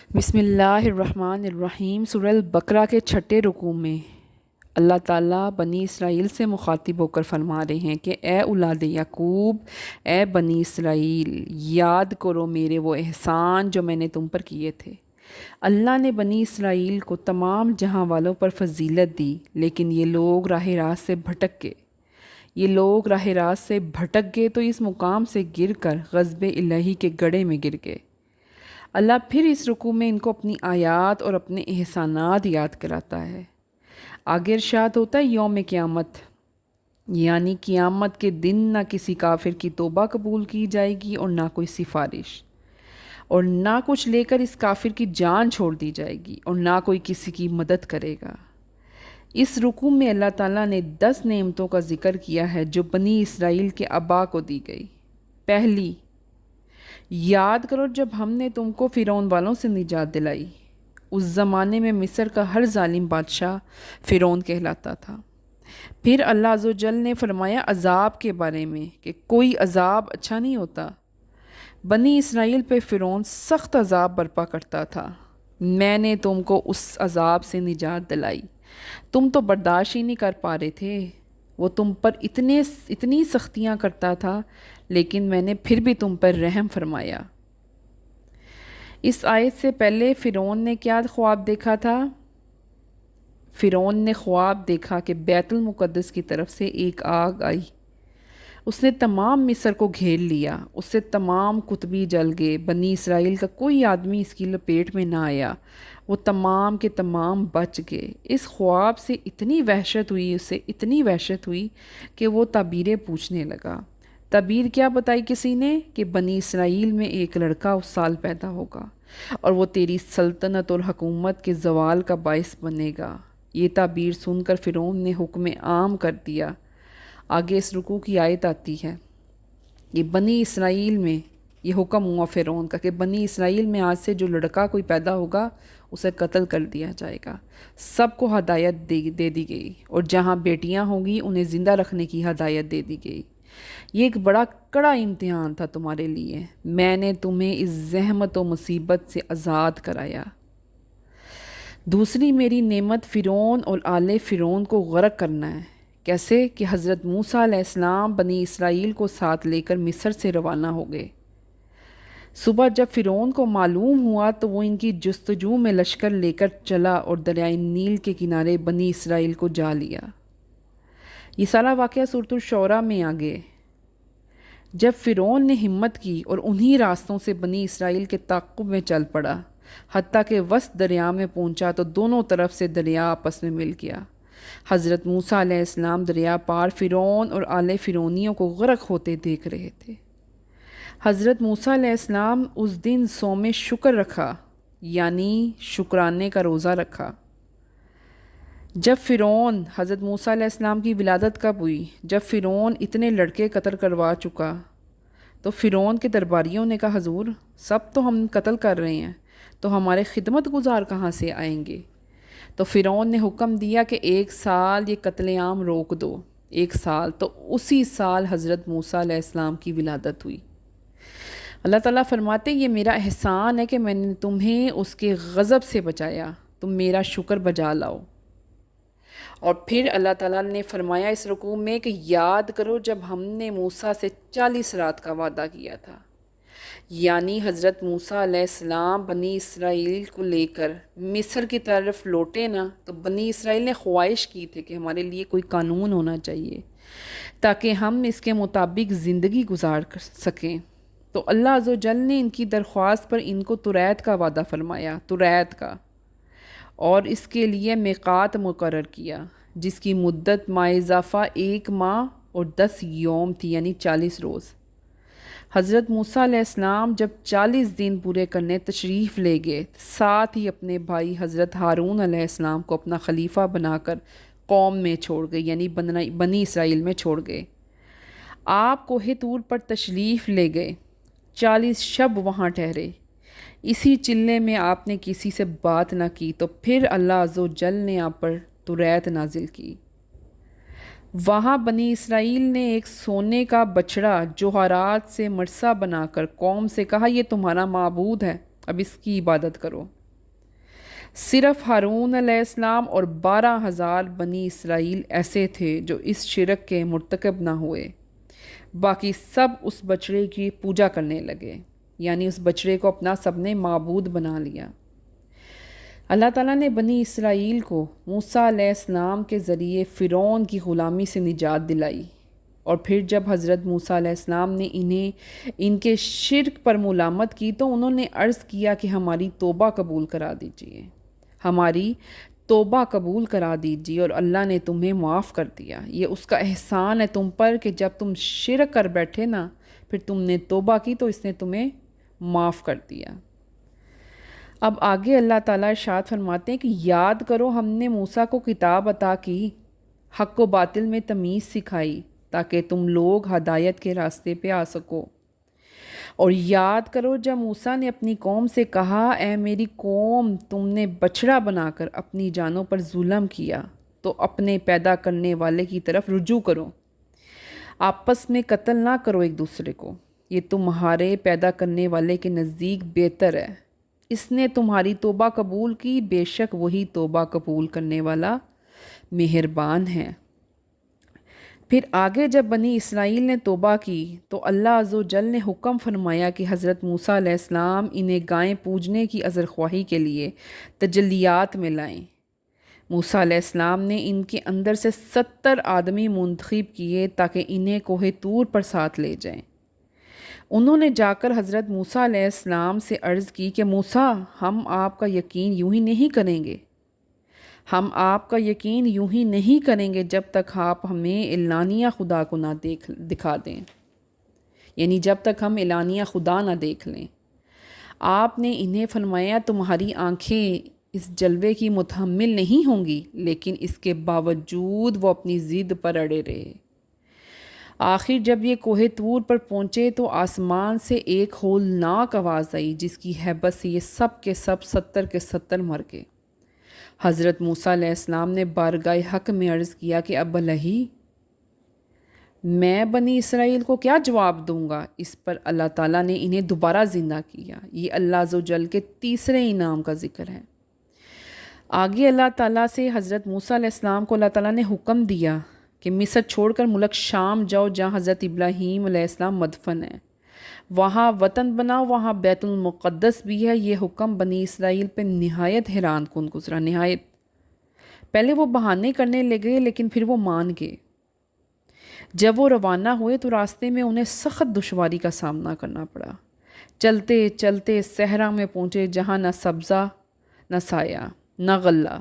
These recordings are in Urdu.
بسم اللہ الرحمن الرحیم۔ سورہ البقرہ کے چھٹے رکوع میں اللہ تعالیٰ بنی اسرائیل سے مخاطب ہو کر فرما رہے ہیں کہ اے اولاد یعقوب، اے بنی اسرائیل، یاد کرو میرے وہ احسان جو میں نے تم پر کیے تھے۔ اللہ نے بنی اسرائیل کو تمام جہاں والوں پر فضیلت دی، لیکن یہ لوگ راہ راست سے بھٹک گئے۔ تو اس مقام سے گر کر غضب الہی کے گڑھے میں گر گئے۔ اللہ پھر اس رکوع میں ان کو اپنی آیات اور اپنے احسانات یاد کراتا ہے۔ آگے ارشاد ہوتا ہے یوم قیامت، یعنی قیامت کے دن نہ کسی کافر کی توبہ قبول کی جائے گی اور نہ کوئی سفارش، اور نہ کچھ لے کر اس کافر کی جان چھوڑ دی جائے گی، اور نہ کوئی کسی کی مدد کرے گا۔ اس رکوع میں اللہ تعالیٰ نے 10 نعمتوں کا ذکر کیا ہے جو بنی اسرائیل کے آبا کو دی گئی۔ پہلی، یاد کرو جب ہم نے تم کو فرعون والوں سے نجات دلائی۔ اس زمانے میں مصر کا ہر ظالم بادشاہ فرعون کہلاتا تھا۔ پھر اللہ عز و جل نے فرمایا عذاب کے بارے میں کہ کوئی عذاب اچھا نہیں ہوتا۔ بنی اسرائیل پہ فرعون سخت عذاب برپا کرتا تھا، میں نے تم کو اس عذاب سے نجات دلائی، تم تو برداشت ہی نہیں کر پا رہے تھے۔ وہ تم پر اتنی سختیاں کرتا تھا، لیکن میں نے پھر بھی تم پر رحم فرمایا۔ اس آیت سے پہلے فرعون نے کیا خواب دیکھا تھا؟ فرعون نے خواب دیکھا کہ بیت المقدس کی طرف سے ایک آگ آئی، اس نے تمام مصر کو گھیر لیا، اس سے تمام کتبی جل گئے، بنی اسرائیل کا کوئی آدمی اس کی لپیٹ میں نہ آیا، وہ تمام کے تمام بچ گئے۔ اس خواب سے اسے اتنی وحشت ہوئی کہ وہ تعبیریں پوچھنے لگا۔ تعبیر کیا بتائی کسی نے؟ کہ بنی اسرائیل میں ایک لڑکا اس سال پیدا ہوگا اور وہ تیری سلطنت اور حکومت کے زوال کا باعث بنے گا۔ یہ تعبیر سن کر فرعون نے حکم عام کر دیا۔ آگے اس رکوع کی آیت آتی ہے، یہ بنی اسرائیل میں یہ حکم ہوا فرعون کا کہ بنی اسرائیل میں آج سے جو لڑکا کوئی پیدا ہوگا اسے قتل کر دیا جائے گا۔ سب کو ہدایت دے دی گئی، اور جہاں بیٹیاں ہوں گی انہیں زندہ رکھنے کی ہدایت دے دی گئی۔ یہ ایک بڑا کڑا امتحان تھا تمہارے لیے، میں نے تمہیں اس زحمت و مصیبت سے آزاد کرایا۔ دوسری میری نعمت فرعون اور آل فرعون کو غرق کرنا ہے۔ کیسے؟ کہ حضرت موسیٰ علیہ السلام بنی اسرائیل کو ساتھ لے کر مصر سے روانہ ہو گئے۔ صبح جب فرعون کو معلوم ہوا تو وہ ان کی جستجو میں لشکر لے کر چلا اور دریائے نیل کے کنارے بنی اسرائیل کو جا لیا۔ یہ سارا واقعہ سورۃ الشعراء میں آگے۔ جب فرعون نے ہمت کی اور انہی راستوں سے بنی اسرائیل کے تعاقب میں چل پڑا، حتیٰ کہ وسط دریا میں پہنچا تو دونوں طرف سے دریا آپس میں مل گیا۔ حضرت موسیٰ علیہ السلام دریا پار فرعون اور آل فرعونیوں کو غرق ہوتے دیکھ رہے تھے۔ حضرت موسیٰ علیہ السلام اس دن صوم شکر رکھا، یعنی شکرانے کا روزہ رکھا۔ جب فرعون، حضرت موسیٰ علیہ السلام کی ولادت کب ہوئی؟ جب فرعون اتنے لڑکے قتل کروا چکا تو فرعون کے درباریوں نے کہا حضور سب تو ہم قتل کر رہے ہیں، تو ہمارے خدمت گزار کہاں سے آئیں گے؟ تو فرعون نے حکم دیا کہ 1 سال یہ قتل عام روک دو، 1 سال۔ تو اسی سال حضرت موسیٰ علیہ السلام کی ولادت ہوئی۔ اللہ تعالیٰ فرماتے یہ میرا احسان ہے کہ میں نے تمہیں اس کے غضب سے بچایا، تم میرا شکر بجا لاؤ۔ اور پھر اللہ تعالیٰ نے فرمایا اس رکوع میں کہ یاد کرو جب ہم نے موسیٰ سے 40 رات کا وعدہ کیا تھا، یعنی حضرت موسیٰ علیہ السلام بنی اسرائیل کو لے کر مصر کی طرف لوٹے نا، تو بنی اسرائیل نے خواہش کی تھی کہ ہمارے لیے کوئی قانون ہونا چاہیے تاکہ ہم اس کے مطابق زندگی گزار کر سکیں۔ تو اللہ عز و جل نے ان کی درخواست پر ان کو توریت کا وعدہ فرمایا، توریت کا، اور اس کے لیے میقات مقرر کیا جس کی مدت ماہ اضافہ 1 ماہ اور 10 یوم تھی، یعنی 40 روز۔ حضرت موسیٰ علیہ السلام جب 40 دن پورے کرنے تشریف لے گئے، ساتھ ہی اپنے بھائی حضرت ہارون علیہ السلام کو اپنا خلیفہ بنا کر قوم میں چھوڑ گئے، یعنی بنی اسرائیل میں چھوڑ گئے۔ آپ کوہ طور پر تشریف لے گئے، 40 شب وہاں ٹھہرے۔ اسی چلے میں آپ نے کسی سے بات نہ کی تو پھر اللہ عز و جل نے آپ پر توریت نازل کی۔ وہاں بنی اسرائیل نے ایک سونے کا بچڑا جوہرات سے مرصع بنا کر قوم سے کہا یہ تمہارا معبود ہے، اب اس کی عبادت کرو۔ صرف ہارون علیہ السلام اور 12,000 بنی اسرائیل ایسے تھے جو اس شرک کے مرتکب نہ ہوئے، باقی سب اس بچڑے کی پوجا کرنے لگے، یعنی اس بچڑے کو اپنا سب نے معبود بنا لیا۔ اللہ تعالیٰ نے بنی اسرائیل کو موسیٰ علیہ السلام کے ذریعے فرعون کی غلامی سے نجات دلائی، اور پھر جب حضرت موسیٰ علیہ السلام نے انہیں ان کے شرک پر ملامت کی تو انہوں نے عرض کیا کہ ہماری توبہ قبول کرا دیجیے، ہماری توبہ قبول کرا دیجیے، اور اللہ نے تمہیں معاف کر دیا۔ یہ اس کا احسان ہے تم پر کہ جب تم شرک کر بیٹھے نا، پھر تم نے توبہ کی تو اس نے تمہیں معاف کر دیا۔ اب آگے اللہ تعالیٰ ارشاد فرماتے ہیں کہ یاد کرو ہم نے موسیٰ کو کتاب عطا کی، حق و باطل میں تمیز سکھائی تاکہ تم لوگ ہدایت کے راستے پہ آ سکو۔ اور یاد کرو جب موسیٰ نے اپنی قوم سے کہا، اے میری قوم، تم نے بچڑا بنا کر اپنی جانوں پر ظلم کیا تو اپنے پیدا کرنے والے کی طرف رجوع کرو، آپس میں قتل نہ کرو ایک دوسرے کو، یہ تمہارے پیدا کرنے والے کے نزدیک بہتر ہے، اس نے تمہاری توبہ قبول کی، بے شک وہی توبہ قبول کرنے والا مہربان ہے۔ پھر آگے جب بنی اسرائیل نے توبہ کی تو اللہ عز و جل نے حکم فرمایا کہ حضرت موسیٰ علیہ السلام انہیں گائیں پوجنے کی عذرخواہی کے لیے تجلیات میں لائیں۔ موسیٰ علیہ السلام نے ان کے اندر سے 70 آدمی منتخب کیے تاکہ انہیں کوہ طور پر ساتھ لے جائیں۔ انہوں نے جا کر حضرت موسیٰ علیہ السلام سے عرض کی کہ موسیٰ، ہم آپ کا یقین یوں ہی نہیں کریں گے، ہم آپ کا یقین یوں ہی نہیں کریں گے جب تک آپ ہمیں اعلانیہ خدا کو نہ دکھا دیں، یعنی جب تک ہم اعلانیہ خدا نہ دیکھ لیں۔ آپ نے انہیں فرمایا تمہاری آنکھیں اس جلوے کی متحمل نہیں ہوں گی، لیکن اس کے باوجود وہ اپنی ضد پر اڑے رہے۔ آخر جب یہ کوہ طور پر پہنچے تو آسمان سے ایک ہولناک آواز آئی جس کی ہیبت سے یہ سب کے سب 70 کے 70 مر گئے۔ حضرت موسیٰ علیہ السلام نے بارگاہ حق میں عرض کیا کہ اب الہی، میں بنی اسرائیل کو کیا جواب دوں گا؟ اس پر اللہ تعالیٰ نے انہیں دوبارہ زندہ کیا۔ یہ اللہ عز و جل کے تیسرے انعام کا ذکر ہے۔ آگے اللہ تعالیٰ سے حضرت موسیٰ علیہ السلام کو اللہ تعالیٰ نے حکم دیا کہ مصر چھوڑ کر ملک شام جاؤ جہاں حضرت ابراہیم علیہ السلام مدفن ہے، وہاں وطن بناؤ، وہاں بیت المقدس بھی ہے۔ یہ حکم بنی اسرائیل پہ نہایت حیران کن گزرا، نہایت۔ پہلے وہ بہانے کرنے لگے لیکن پھر وہ مان گئے۔ جب وہ روانہ ہوئے تو راستے میں انہیں سخت دشواری کا سامنا کرنا پڑا۔ چلتے چلتے صحرا میں پہنچے جہاں نہ سبزہ نہ سایہ نہ غلہ،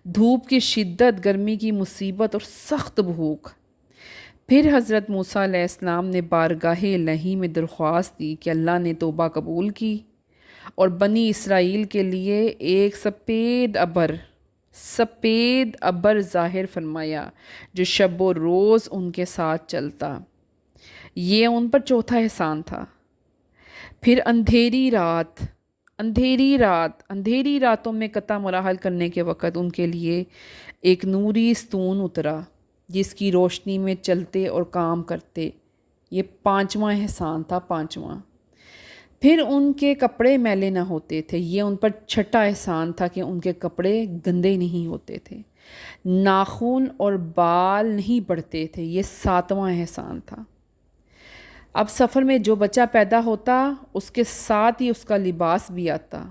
دھوپ کی شدت، گرمی کی مصیبت اور سخت بھوک۔ پھر حضرت موسیٰ علیہ السلام نے بارگاہ الہی میں درخواست دی کہ اللہ نے توبہ قبول کی اور بنی اسرائیل کے لیے ایک سفید ابر ظاہر فرمایا جو شب و روز ان کے ساتھ چلتا۔ یہ ان پر چوتھا احسان تھا۔ پھر اندھیری راتوں میں قطع مراحل کرنے کے وقت ان کے لیے ایک نوری ستون اترا جس کی روشنی میں چلتے اور کام کرتے۔ یہ 5واں احسان تھا، 5واں۔ پھر ان کے کپڑے میلے نہ ہوتے تھے۔ یہ ان پر 6واں احسان تھا کہ ان کے کپڑے گندے نہیں ہوتے تھے۔ ناخن اور بال نہیں بڑھتے تھے۔ یہ 7واں احسان تھا۔ اب سفر میں جو بچہ پیدا ہوتا اس کے ساتھ ہی اس کا لباس بھی آتا،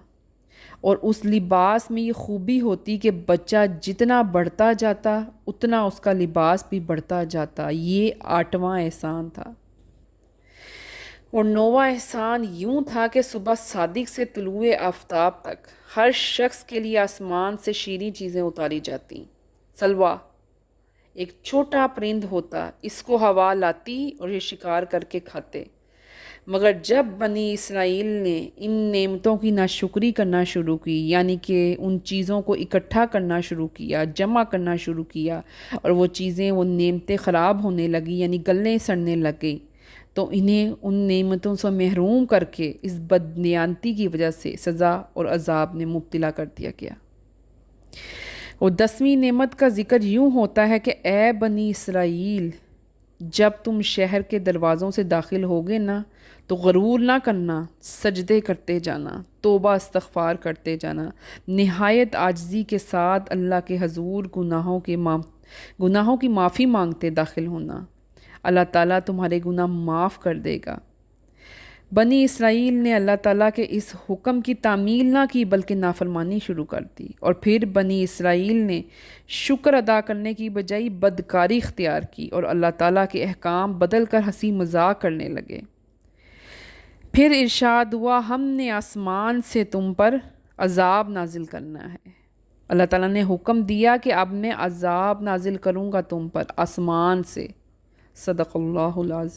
اور اس لباس میں یہ خوبی ہوتی کہ بچہ جتنا بڑھتا جاتا اتنا اس کا لباس بھی بڑھتا جاتا۔ یہ 8واں احسان تھا۔ اور 9واں احسان یوں تھا کہ صبح صادق سے طلوع آفتاب تک ہر شخص کے لیے آسمان سے شیریں چیزیں اتاری جاتی۔ سلوا ایک چھوٹا پرند ہوتا، اس کو ہوا لاتی اور یہ شکار کر کے کھاتے۔ مگر جب بنی اسرائیل نے ان نعمتوں کی ناشکری کرنا شروع کی، یعنی کہ ان چیزوں کو اکٹھا کرنا شروع کیا، جمع کرنا شروع کیا، اور وہ چیزیں، وہ نعمتیں خراب ہونے لگی، یعنی گلنے سڑنے لگ گئی، تو انہیں ان نعمتوں سے محروم کر کے اس بددیانتی کی وجہ سے سزا اور عذاب نے مبتلا کر دیا گیا۔ اور 10ویں نعمت کا ذکر یوں ہوتا ہے کہ اے بنی اسرائیل، جب تم شہر کے دروازوں سے داخل ہوگے نا تو غرور نہ کرنا، سجدے کرتے جانا، توبہ استغفار کرتے جانا، نہایت عاجزی کے ساتھ اللہ کے حضور گناہوں کی معافی مانگتے داخل ہونا۔ اللہ تعالیٰ تمہارے گناہ معاف کر دے گا۔ بنی اسرائیل نے اللہ تعالیٰ کے اس حکم کی تعمیل نہ کی بلکہ نافرمانی شروع کر دی، اور پھر بنی اسرائیل نے شکر ادا کرنے کی بجائے بدکاری اختیار کی اور اللہ تعالیٰ کے احکام بدل کر ہنسی مذاق کرنے لگے۔ پھر ارشاد ہوا، ہم نے آسمان سے تم پر عذاب نازل کرنا ہے۔ اللہ تعالیٰ نے حکم دیا کہ اب میں عذاب نازل کروں گا تم پر آسمان سے۔ صدق اللہ العظیم۔